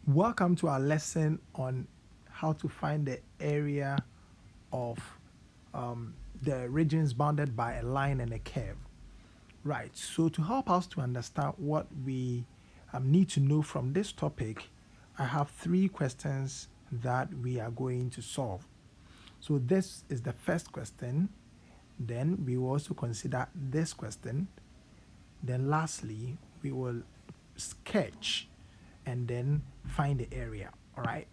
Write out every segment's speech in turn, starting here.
Welcome to our lesson on how to find the area of the regions bounded by a line and a curve. Right, so to help us to understand what we need to know from this topic, I have three questions that we are going to solve. So this is the first question, then we will also consider this question, then lastly, we will sketch and then find the area. All right.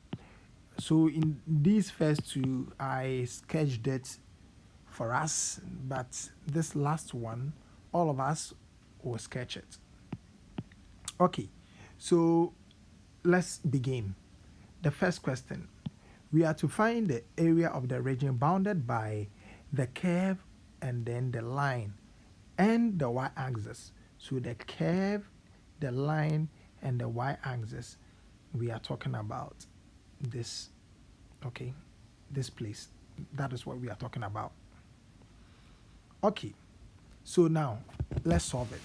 So in these first two, I sketched it for us, but this last one, all of us will sketch it. Okay. So let's begin. The first question. We are to find the area of the region bounded by the curve and then the line and the y-axis. So the curve, the line, and the y-axis, we are talking about this, okay, this place. That is what we are talking about. Okay, so now let's solve it.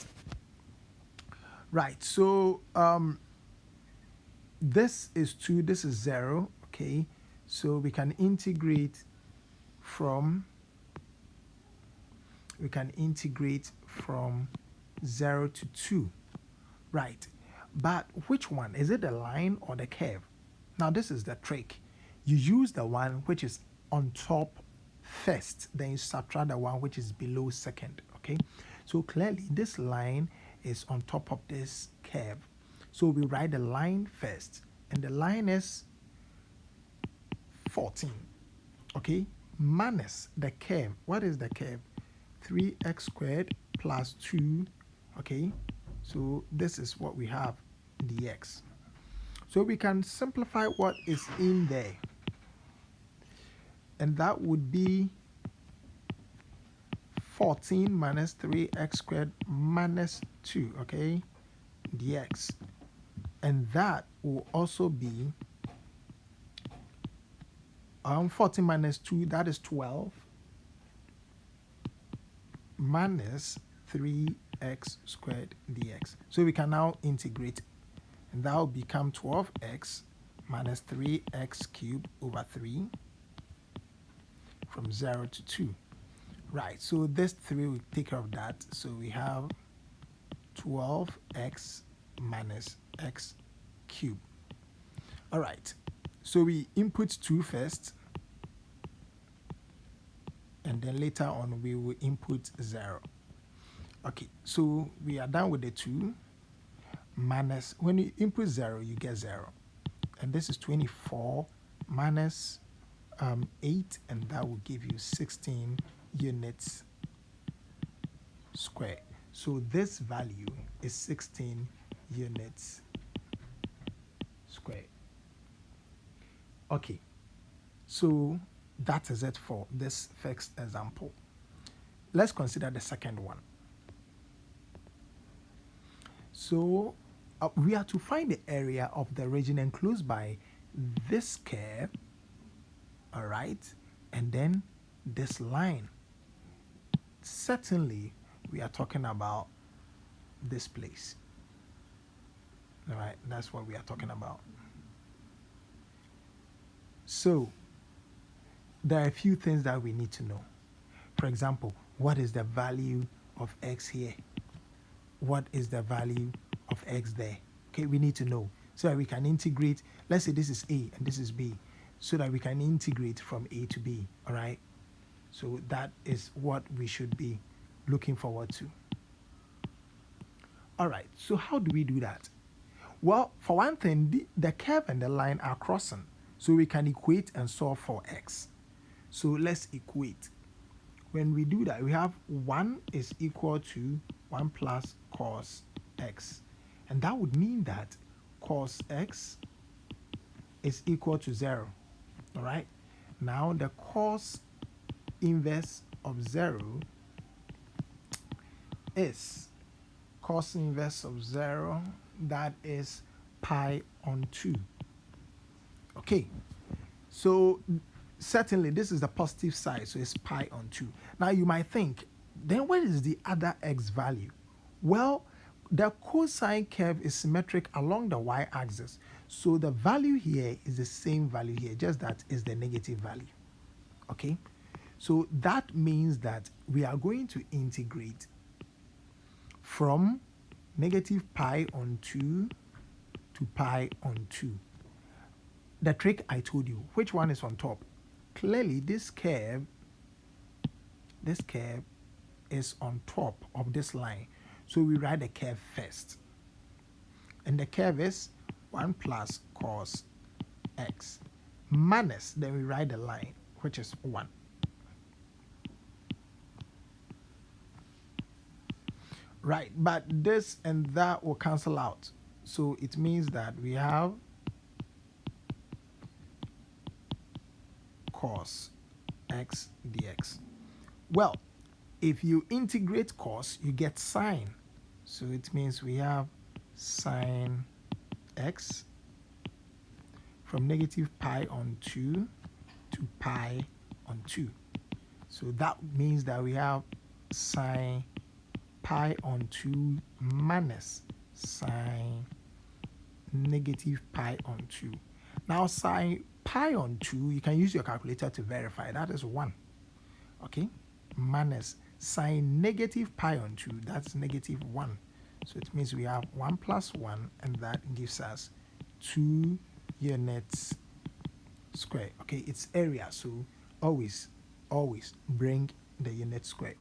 Right, so this is 2, this is 0, okay, so we can integrate from 0 to 2. Right, but which one? Is it the line or the curve? Now this is the trick. You use the one which is on top first, then you subtract the one which is below second, okay? So clearly this line is on top of this curve. So we write the line first, and the line is 14, okay? Minus the curve. What is the curve? 3x squared plus 2, okay? So this is what we have, dx. So we can simplify what is in there. And that would be 14 minus 3x squared minus 2, okay, dx. And that will also be 14 minus 2, that is 12, minus 3x squared dx. So we can now integrate, and that will become 12x minus 3x cubed over 3 from 0 to 2. Right, so this 3 will take care of that. So we have 12x minus x cubed. All right, so we input 2 first, and then later on we will input 0. Okay, so we are done with the 2 minus, when you input 0, you get 0. And this is 24 minus 8, and that will give you 16 units squared. So this value is 16 units squared. Okay, so that is it for this first example. Let's consider the second one. So we are to find the area of the region enclosed by this curve, all right, and then this line. Certainly, we are talking about this place. All right, that's what we are talking about. So there are a few things that we need to know. For example, what is the value of x here? What is the value of x there? Okay, we need to know so that we can integrate. Let's say this is A and this is B, so that we can integrate from A to B, all right? So that is what we should be looking forward to. All right, so how do we do that? Well, for one thing, the curve and the line are crossing, so we can equate and solve for x. So let's equate. When we do that, we have 1 is equal to 1 plus cos x. And that would mean that cos x is equal to 0. All right? Now the cos inverse of 0 is cos inverse of 0, that is pi on 2. Okay, so certainly this is the positive side, so it's pi on 2. Now you might think, then what is the other x value? Well, The cosine curve is symmetric along the y-axis. So the value here is the same value here, just that is the negative value. Okay? So that means that we are going to integrate from negative pi on 2 to pi on 2. The trick I told you, which one is on top? Clearly this curve is on top of this line. So we write the curve first. And the curve is 1 plus cos x minus, then we write the line, which is 1. Right, but this and that will cancel out. So it means that we have cos x dx. Well, if you integrate cos, you get sine. So it means we have sine x from negative pi on 2 to pi on 2. So that means that we have sine pi on 2 minus sine negative pi on 2. Now sine pi on 2, you can use your calculator to verify. That is 1. Okay? Minus sine negative pi on 2, that's negative 1. So it means we have 1 plus 1, and that gives us 2 units square. Okay, it's area, so always bring the unit square.